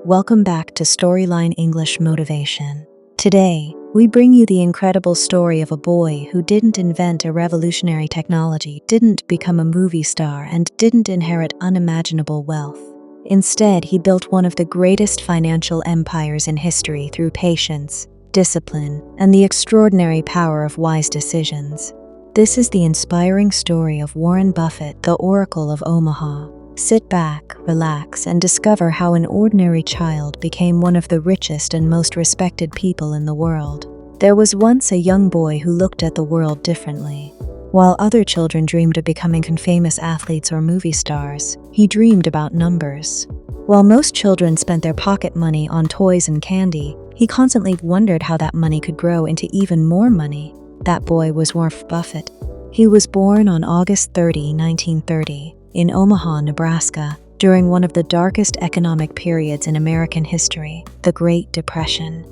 welcome back to Storyline English Motivation. Today, we bring you the incredible story of a boy who didn't invent a revolutionary technology, didn't become a movie star, and didn't inherit unimaginable wealth. Instead, he built one of the greatest financial empires in history through patience, discipline, and the extraordinary power of wise decisions. This is the inspiring story of Warren Buffett, the Oracle of Omaha. Sit back, relax, and discover how an ordinary child became one of the richest and most respected people in the world. There was once a young boy who looked at the world differently. While other children dreamed of becoming famous athletes or movie stars, he dreamed about numbers. While most children spent their pocket money on toys and candy, he constantly wondered how that money could grow into even more money. That boy was Warren Buffett. He was born on August 30, 1930. In Omaha, Nebraska, during one of the darkest economic periods in American history, the Great Depression.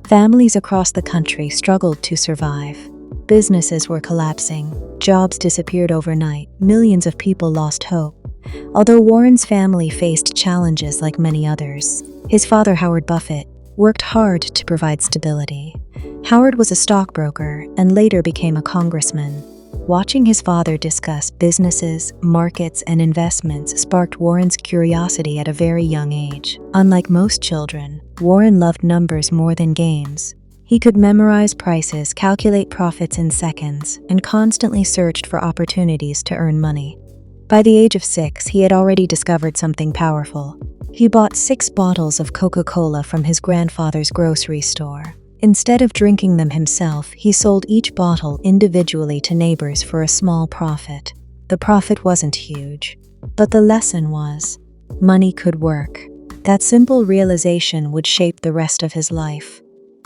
Families across the country struggled to survive. Businesses were collapsing, jobs disappeared overnight, millions of people lost hope. Although Warren's family faced challenges like many others, his father, Howard Buffett, worked hard to provide stability. Howard was a stockbroker and later became a congressman. Watching his father discuss businesses, markets, and investments sparked Warren's curiosity at a very young age. Unlike most children, Warren loved numbers more than games. He could memorize prices, calculate profits in seconds, and constantly searched for opportunities to earn money. By the age of 6, he had already discovered something powerful. He bought 6 bottles of Coca-Cola from his grandfather's grocery store. Instead of drinking them himself, he sold each bottle individually to neighbors for a small profit. The profit wasn't huge, but the lesson was, money could work. That simple realization would shape the rest of his life.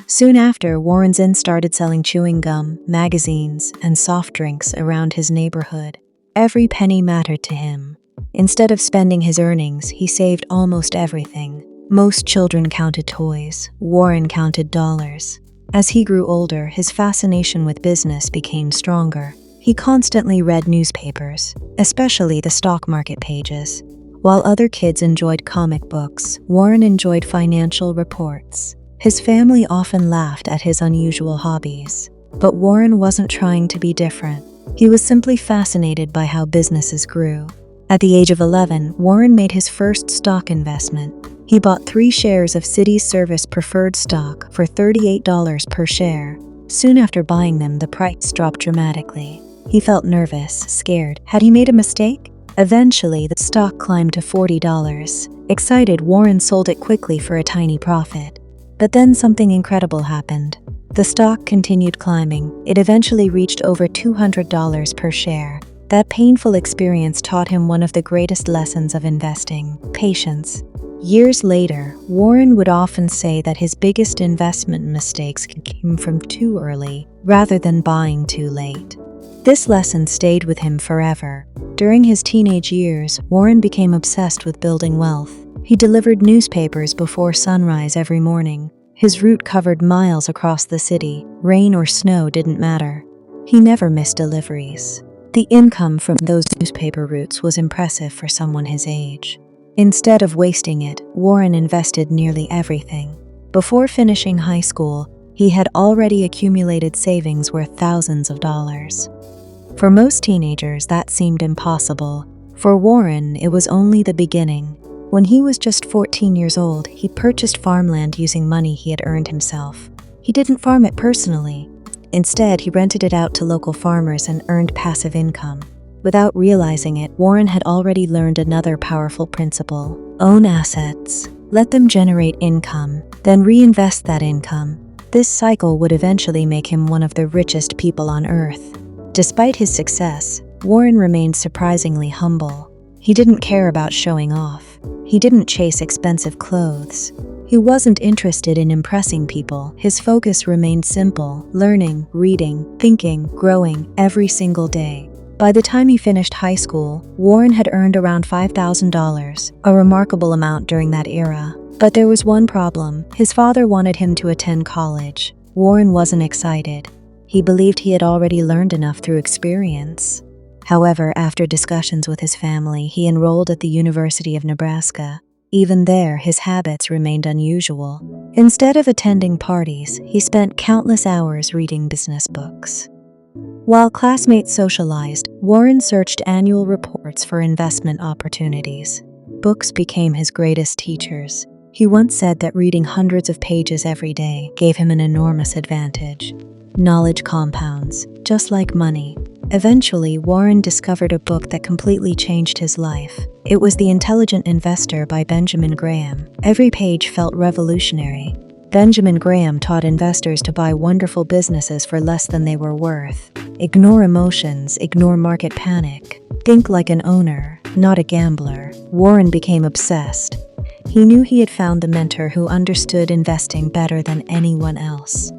Soon after, Warren started selling chewing gum, magazines, and soft drinks around his neighborhood. Every penny mattered to him. Instead of spending his earnings, he saved almost everything. Most children counted toys. Warren counted dollars. As he grew older, his fascination with business became stronger. He constantly read newspapers, especially the stock market pages. While other kids enjoyed comic books, Warren enjoyed financial reports. His family often laughed at his unusual hobbies. But Warren wasn't trying to be different. He was simply fascinated by how businesses grew. At the age of 11, Warren made his first stock investment. He bought 3 shares of Citi Service preferred stock for $38 per share. Soon after buying them, the price dropped dramatically. He felt nervous, scared. Had he made a mistake? Eventually, the stock climbed to $40. Excited, Warren sold it quickly for a tiny profit. But then something incredible happened. The stock continued climbing. It eventually reached over $200 per share. That painful experience taught him one of the greatest lessons of investing: patience. Years later, Warren would often say that his biggest investment mistakes came from too early, rather than buying too late. This lesson stayed with him forever. During his teenage years, Warren became obsessed with building wealth. He delivered newspapers before sunrise every morning. His route covered miles across the city. Rain or snow didn't matter. He never missed deliveries. The income from those newspaper routes was impressive for someone his age. Instead of wasting it, Warren invested nearly everything. Before finishing high school, he had already accumulated savings worth thousands of dollars. For most teenagers, that seemed impossible. For Warren, it was only the beginning. When he was just 14 years old, he purchased farmland using money he had earned himself. He didn't farm it personally. Instead, he rented it out to local farmers and earned passive income. Without realizing it, Warren had already learned another powerful principle: own assets, let them generate income, then reinvest that income. This cycle would eventually make him one of the richest people on earth. Despite his success, Warren remained surprisingly humble. He didn't care about showing off. He didn't chase expensive clothes. He wasn't interested in impressing people. His focus remained simple: learning, reading, thinking, growing every single day. By the time he finished high school, Warren had earned around $5,000, a remarkable amount during that era. But there was one problem. His father wanted him to attend college. Warren wasn't excited. He believed he had already learned enough through experience. However, after discussions with his family, he enrolled at the University of Nebraska. Even there, his habits remained unusual. Instead of attending parties, he spent countless hours reading business books. While classmates socialized, Warren searched annual reports for investment opportunities. Books became his greatest teachers. He once said that reading hundreds of pages every day gave him an enormous advantage. Knowledge compounds, just like money. Eventually, Warren discovered a book that completely changed his life. It was The Intelligent Investor by Benjamin Graham. Every page felt revolutionary. Benjamin Graham taught investors to buy wonderful businesses for less than they were worth. Ignore emotions, ignore market panic. Think like an owner, not a gambler. Warren became obsessed. He knew he had found the mentor who understood investing better than anyone else.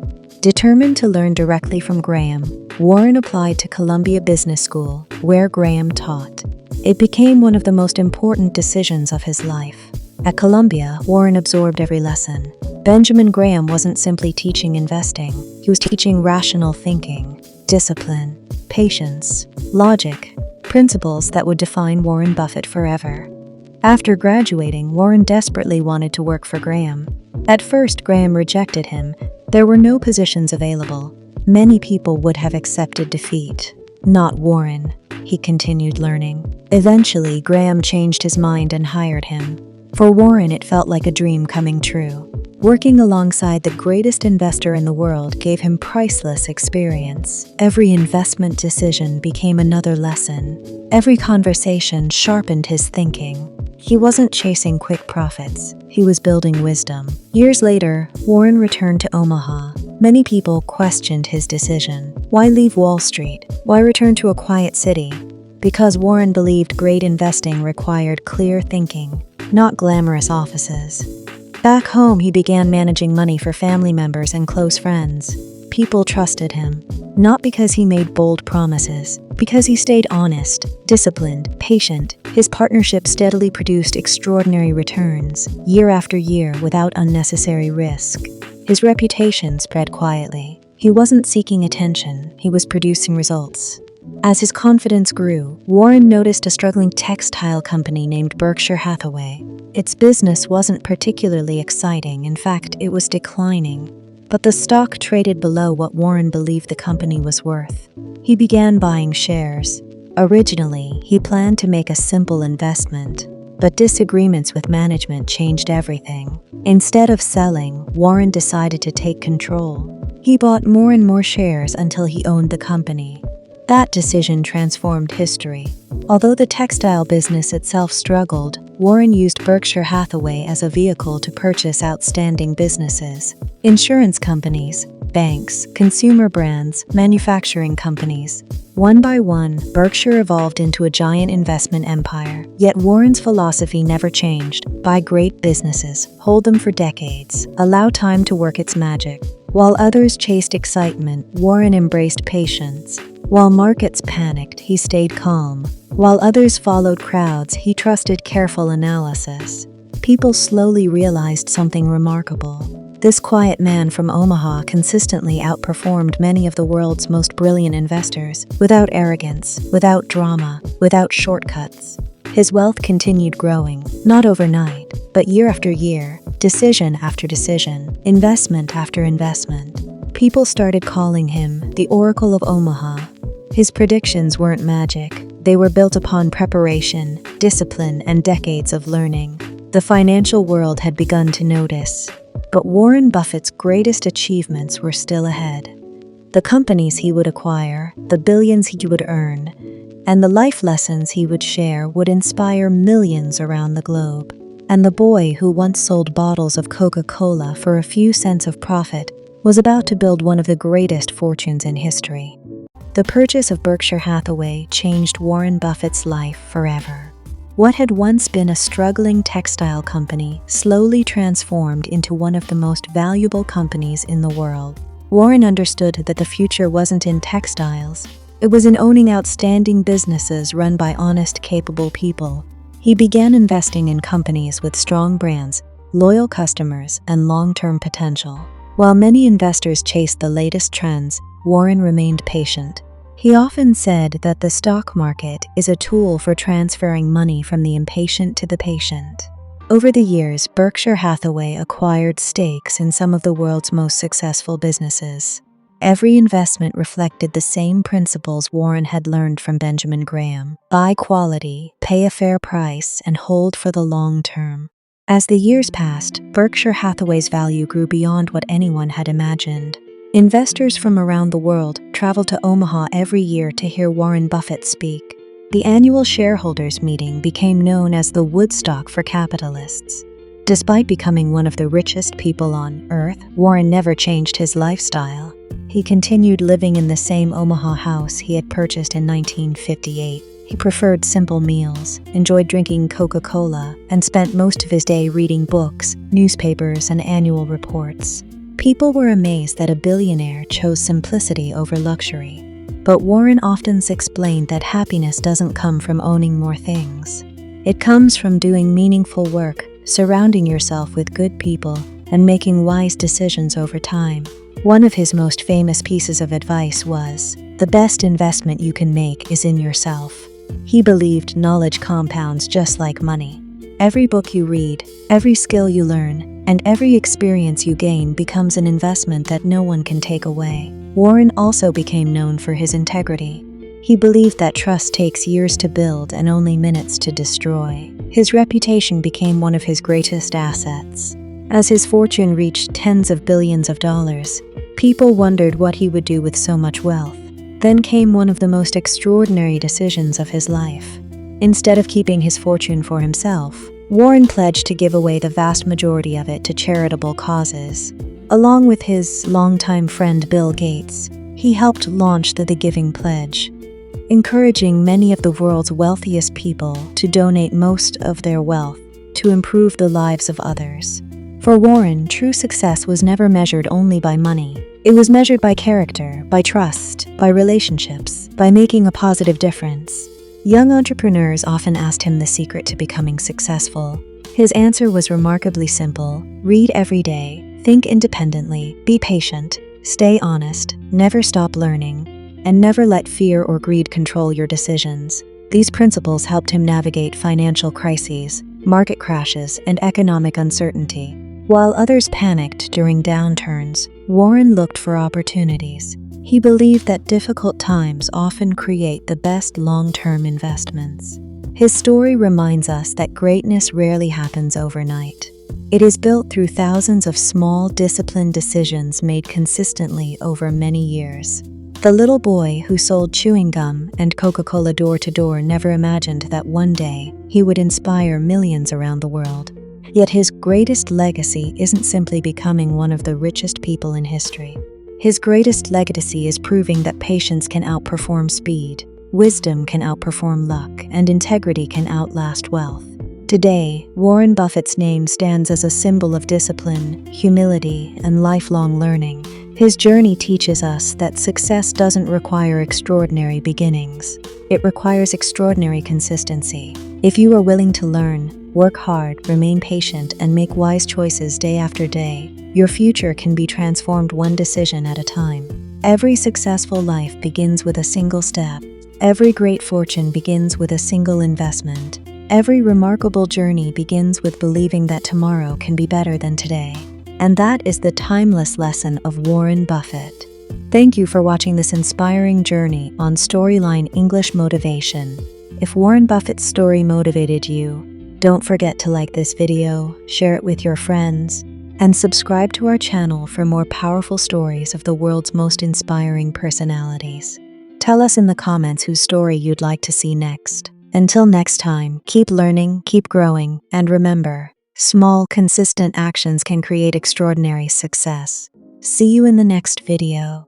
Determined to learn directly from Graham, Warren applied to Columbia Business School, where Graham taught. It became one of the most important decisions of his life. At Columbia, Warren absorbed every lesson. Benjamin Graham wasn't simply teaching investing, he was teaching rational thinking, discipline, patience, logic, principles that would define Warren Buffett forever. After graduating, Warren desperately wanted to work for Graham. At first, Graham rejected him. There were no positions available. Many people would have accepted defeat. Not Warren, he continued learning. Eventually, Graham changed his mind and hired him. For Warren, it felt like a dream coming true. Working alongside the greatest investor in the world gave him priceless experience. Every investment decision became another lesson. Every conversation sharpened his thinking. He wasn't chasing quick profits. He was building wisdom. Years later, Warren returned to Omaha. Many people questioned his decision. Why leave Wall Street? Why return to a quiet city? Because Warren believed great investing required clear thinking, not glamorous offices. Back home, he began managing money for family members and close friends. People trusted him, not because he made bold promises, because he stayed honest, disciplined, patient. His partnership steadily produced extraordinary returns, year after year without unnecessary risk. His reputation spread quietly. He wasn't seeking attention, he was producing results. As his confidence grew, Warren noticed a struggling textile company named Berkshire Hathaway. Its business wasn't particularly exciting, in fact, it was declining. But the stock traded below what Warren believed the company was worth. He began buying shares. Originally, he planned to make a simple investment, but disagreements with management changed everything. Instead of selling, Warren decided to take control. He bought more and more shares until he owned the company. That decision transformed history. Although the textile business itself struggled, Warren used Berkshire Hathaway as a vehicle to purchase outstanding businesses. Insurance companies, banks, consumer brands, manufacturing companies. One by one, Berkshire evolved into a giant investment empire. Yet Warren's philosophy never changed. Buy great businesses, hold them for decades, allow time to work its magic. While others chased excitement, Warren embraced patience. While markets panicked, he stayed calm. While others followed crowds, he trusted careful analysis. People slowly realized something remarkable. This quiet man from Omaha consistently outperformed many of the world's most brilliant investors, without arrogance, without drama, without shortcuts. His wealth continued growing, not overnight, but year after year, decision after decision, investment after investment. People started calling him the Oracle of Omaha. His predictions weren't magic. They were built upon preparation, discipline, and decades of learning. The financial world had begun to notice. But Warren Buffett's greatest achievements were still ahead. The companies he would acquire, the billions he would earn, and the life lessons he would share would inspire millions around the globe. And the boy who once sold bottles of Coca-Cola for a few cents of profit was about to build one of the greatest fortunes in history. The purchase of Berkshire Hathaway changed Warren Buffett's life forever. What had once been a struggling textile company slowly transformed into one of the most valuable companies in the world. Warren understood that the future wasn't in textiles. It was in owning outstanding businesses run by honest, capable people. He began investing in companies with strong brands, loyal customers, and long-term potential. While many investors chased the latest trends, Warren remained patient. He often said that the stock market is a tool for transferring money from the impatient to the patient. Over the years, Berkshire Hathaway acquired stakes in some of the world's most successful businesses. Every investment reflected the same principles Warren had learned from Benjamin Graham: buy quality, pay a fair price, and hold for the long term. As the years passed, Berkshire Hathaway's value grew beyond what anyone had imagined. Investors from around the world traveled to Omaha every year to hear Warren Buffett speak. The annual shareholders' meeting became known as the Woodstock for capitalists. Despite becoming one of the richest people on Earth, Warren never changed his lifestyle. He continued living in the same Omaha house he had purchased in 1958. He preferred simple meals, enjoyed drinking Coca-Cola, and spent most of his day reading books, newspapers, and annual reports. People were amazed that a billionaire chose simplicity over luxury. But Warren often explained that happiness doesn't come from owning more things. It comes from doing meaningful work, surrounding yourself with good people, and making wise decisions over time. One of his most famous pieces of advice was, "The best investment you can make is in yourself." He believed knowledge compounds just like money. Every book you read, every skill you learn, and every experience you gain becomes an investment that no one can take away. Warren also became known for his integrity. He believed that trust takes years to build and only minutes to destroy. His reputation became one of his greatest assets. As his fortune reached tens of billions of dollars, people wondered what he would do with so much wealth. Then came one of the most extraordinary decisions of his life. Instead of keeping his fortune for himself, Warren pledged to give away the vast majority of it to charitable causes. Along with his longtime friend Bill Gates, he helped launch the Giving Pledge, encouraging many of the world's wealthiest people to donate most of their wealth to improve the lives of others. For Warren, true success was never measured only by money. It was measured by character, by trust, by relationships, by making a positive difference. Young entrepreneurs often asked him the secret to becoming successful. His answer was remarkably simple: read every day, think independently, be patient, stay honest, never stop learning, and never let fear or greed control your decisions. These principles helped him navigate financial crises, market crashes, and economic uncertainty. While others panicked during downturns, Warren looked for opportunities. He believed that difficult times often create the best long-term investments. His story reminds us that greatness rarely happens overnight. It is built through thousands of small, disciplined decisions made consistently over many years. The little boy who sold chewing gum and Coca-Cola door to door never imagined that one day he would inspire millions around the world. Yet his greatest legacy isn't simply becoming one of the richest people in history. His greatest legacy is proving that patience can outperform speed, wisdom can outperform luck, and integrity can outlast wealth. Today, Warren Buffett's name stands as a symbol of discipline, humility, and lifelong learning. His journey teaches us that success doesn't require extraordinary beginnings. It requires extraordinary consistency. If you are willing to learn, work hard, remain patient, and make wise choices day after day, your future can be transformed one decision at a time. Every successful life begins with a single step. Every great fortune begins with a single investment. Every remarkable journey begins with believing that tomorrow can be better than today. And that is the timeless lesson of Warren Buffett. Thank you for watching this inspiring journey on Storyline English Motivation. If Warren Buffett's story motivated you, don't forget to like this video, share it with your friends, and subscribe to our channel for more powerful stories of the world's most inspiring personalities. Tell us in the comments whose story you'd like to see next. Until next time, keep learning, keep growing, and remember, small, consistent actions can create extraordinary success. See you in the next video.